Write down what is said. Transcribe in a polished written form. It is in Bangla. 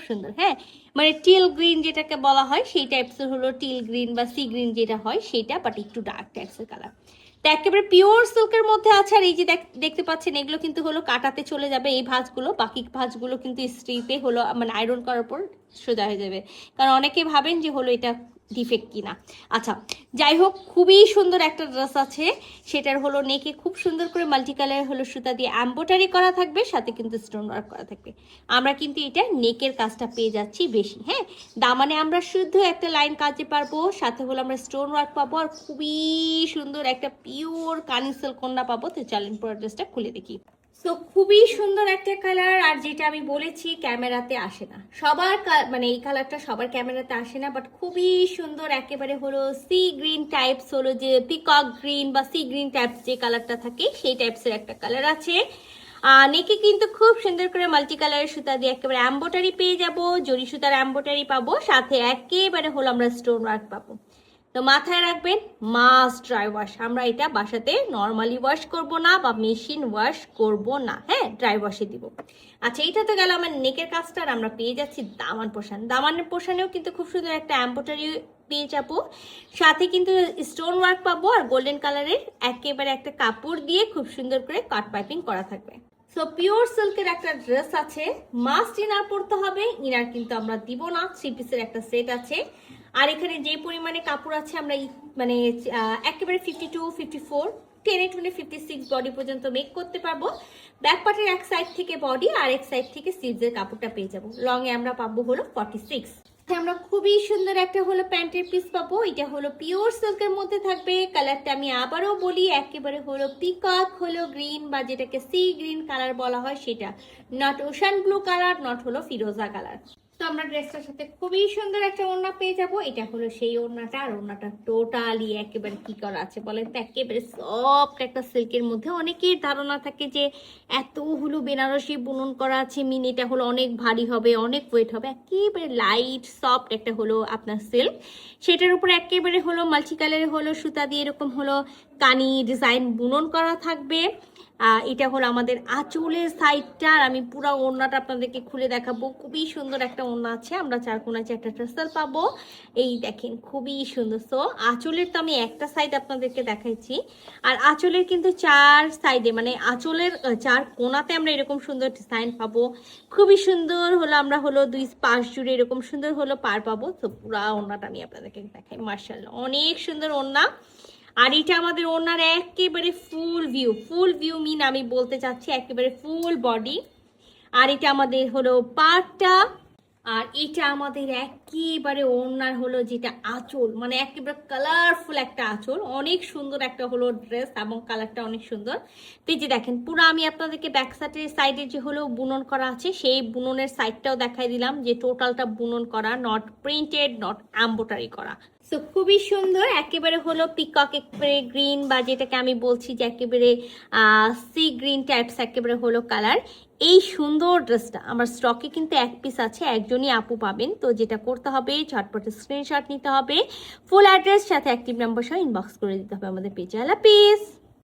সুন্দর। হ্যাঁ, মানে টিল গ্রিন যেটাকে বলা হয় সেই টাইপসের হলো টিল গ্রিন বা সি গ্রিন যেটা হয় সেটা, বাট একটু ডার্ক টাইপসের কালার। তো একেবারে পিওর সিল্কের মধ্যে আছে। আর এই যে দেখতে পাচ্ছেন এগুলো কিন্তু হলো কাটাতে চলে যাবে এই ভাঁজগুলো, বাকি ভাঁজগুলো কিন্তু ইস্ত্রিতে হলো মানে আয়রন করার পর সোজা হয়ে যাবে, কারণ অনেকে ভাবেন যে হলো এটা ডিফেক্ট কিনা। আচ্ছা, যাই হোক, খুবই সুন্দর একটা ড্রেস আছে। সেটার হলো নেকে খুব সুন্দর করে মাল্টি কালার হলো সুতা দিয়ে এমব্রয়ডারি করা থাকবে, সাথে কিন্তু স্টোন ওয়ার্ক করা থাকবে। আমরা কিন্তু এটা নেকের কাজটা পেয়ে যাচ্ছি বেশি। হ্যাঁ, দামানে আমরা শুদ্ধ একটা লাইন কাজে পারবো, সাথে হলো আমরা স্টোন ওয়ার্ক পাবো, আর খুবই সুন্দর একটা পিওর কানিসেল কন্যা পাবো। তো চলেন পুরো ড্রেসটা খুলে দেখি। তো খুবই সুন্দর একটা কালার, আর যেটা আমি বলেছি ক্যামেরাতে আসে না সবার, মানে এই কালারটা সবার ক্যামেরাতে আসে না, বাট খুবই সুন্দর। একেবারে হলো সি গ্রিন টাইপস, হলো যে পিকক গ্রিন বা সি গ্রিন টাইপস যে কালারটা থাকে সেই টাইপসের একটা কালার আছে। নেকে কিন্তু খুব সুন্দর করে মাল্টি কালারের সুতা দিয়ে একেবারে এমব্রয়ডারি পেয়ে যাব, জরি সুতার এমব্রয়ডারি পাবো, সাথে একেবারে হলো আমরা স্টোন ওয়ার্ক পাবো। তো মাথায় রাখবেন, মাস্ট ড্রাই ওয়াশ। আমরা এটা বাসাতে নর্মালি ওয়াশ করব না বা মেশিন ওয়াশ করব না, হ্যাঁ, ড্রাই ওয়াশে দিব। আচ্ছা, এটা তো গেল আমার নেকের কাজটা। আর আমরা পেয়ে যাচ্ছি দামান পোর্শন। দামানের পোর্শনেও কিন্তু খুব সুন্দর একটা এমব্রয়ডারি পেয়ে যাবো, সাথে কিন্তু স্টোন ওয়ার্ক পাবো, আর গোল্ডেন কালারের একেবারে একটা কাপড় দিয়ে খুব সুন্দর করে কাট পাইপিং করা থাকবে। সো পিওর সিল্কের একটা ড্রেস আছে, মাস্ট ইনার পরতে হবে। ইনার কিন্তু আমরা দিব না, 3 পিসের একটা সেট আছে। আর এখানে যে পরিমাণে কাপড় আছে আমরা মানে একেবারে 52, 54, 10 20 56 বডি পর্যন্ত মেক করতে পারবো। ব্যাক পার্টের এক সাইড থেকে বডি আর এক সাইড থেকে স্লিভসের কাপড়টা পেয়ে যাবো। লং এ আমরা পাবো হলো 46। আমরা খুবই সুন্দর একটা হলো প্যান্টের পিস পাবো। এটা হলো পিওর সিল্কের মধ্যে থাকবে। কালারটা আমি আবারও বলি, একেবারে হলো পিকক হলো গ্রিন বা যেটাকে সি গ্রিন কালার বলা হয় সেটা, not ocean blue colour, not হলো ফিরোজা কালার। তো আমরা ড্রেসটার সাথে খুবই সুন্দর একটা ওড়না পেয়ে যাব। এটা হলো সেই ওড়নাটা, আর ওড়নাটা টোটালি একেবারে কি করা আছে বলেন তো, একেবারে সফট একটা সিল্কের মধ্যে। অনেকের ধারণা থাকে যে এত হলো বেনারসি বুনন করা আছে মিন, এটা হলো অনেক ভারী হবে, অনেক ওয়েট হবে। একেবারে লাইট সফট একটা হলো আপনার সিল্ক, সেটার উপরে একেবারে হলো মাল্টি কালারের হলো সুতা দিয়ে এরকম হলো কানি ডিজাইন বুনন করা থাকবে। এটা হলো আমাদের আঁচলের সাইডটা। আর আমি পুরো ওড়নাটা আপনাদেরকে খুলে দেখাবো। খুবই সুন্দর একটা ওড়না আছে, আমরা চারকোনায় একটা টার্সেল পাবো। এই দেখেন খুবই সুন্দর। সো আঁচলের তো আমি একটা সাইড আপনাদেরকে দেখাইছি, আর আঁচলের কিন্তু 4 সাইডে মানে আঁচলের 4 কোনাতে আমরা এরকম সুন্দর ডিজাইন পাবো। খুবই সুন্দর হলো আমরা হলো 2 পাশ জুড়ে এরকম সুন্দর হলো পার পাবো। তো পুরো ওড়নাটা আমি আপনাদেরকে দেখাই। মার্শাল্লাহ, অনেক সুন্দর ওড়না। আর এটা আমাদের ওনার একেবারে ফুল ভিউ মিন আমি বলতে চাচ্ছি একেবারে ফুল বডি। আর এটা আমাদের হলো পাটটা, আর এটা আমাদের একেবারে ওনার হলো যেটা আঁচল, মানে একেবারে কালারফুল একটা আঁচল। অনেক সুন্দর একটা হলো ড্রেস এবং কালারটা অনেক সুন্দর। তো এই যে দেখেন পুরো আমি আপনাদেরকে ব্যাক সাইডে যে হলো বুনন করা আছে সেই বুননের সাইডটাও দেখাই দিলাম, যে টোটালটা বুনন করা, নট প্রিন্টেড, নট এমব্রয়ডারি করা। সো খুবই সুন্দর, একেবারে হলো পিকক একেবারে গ্রিন বা যেটাকে আমি বলছি যে একেবারে সি গ্রিন টাইপস একেবারে হলো কালার। এই সুন্দর ড্রেসটা আমার স্টকে কিন্তু এক পিস আছে, একজনই আপু পাবেন। তো যেটা করতে হবে ঝটপট স্ক্রিনশট নিতে হবে, ফুল অ্যাড্রেস সাথে অ্যাক্টিভ নাম্বার সহ ইনবক্স করে দিতে হবে আমাদের পেজে। আল্লাহ হাফেজ।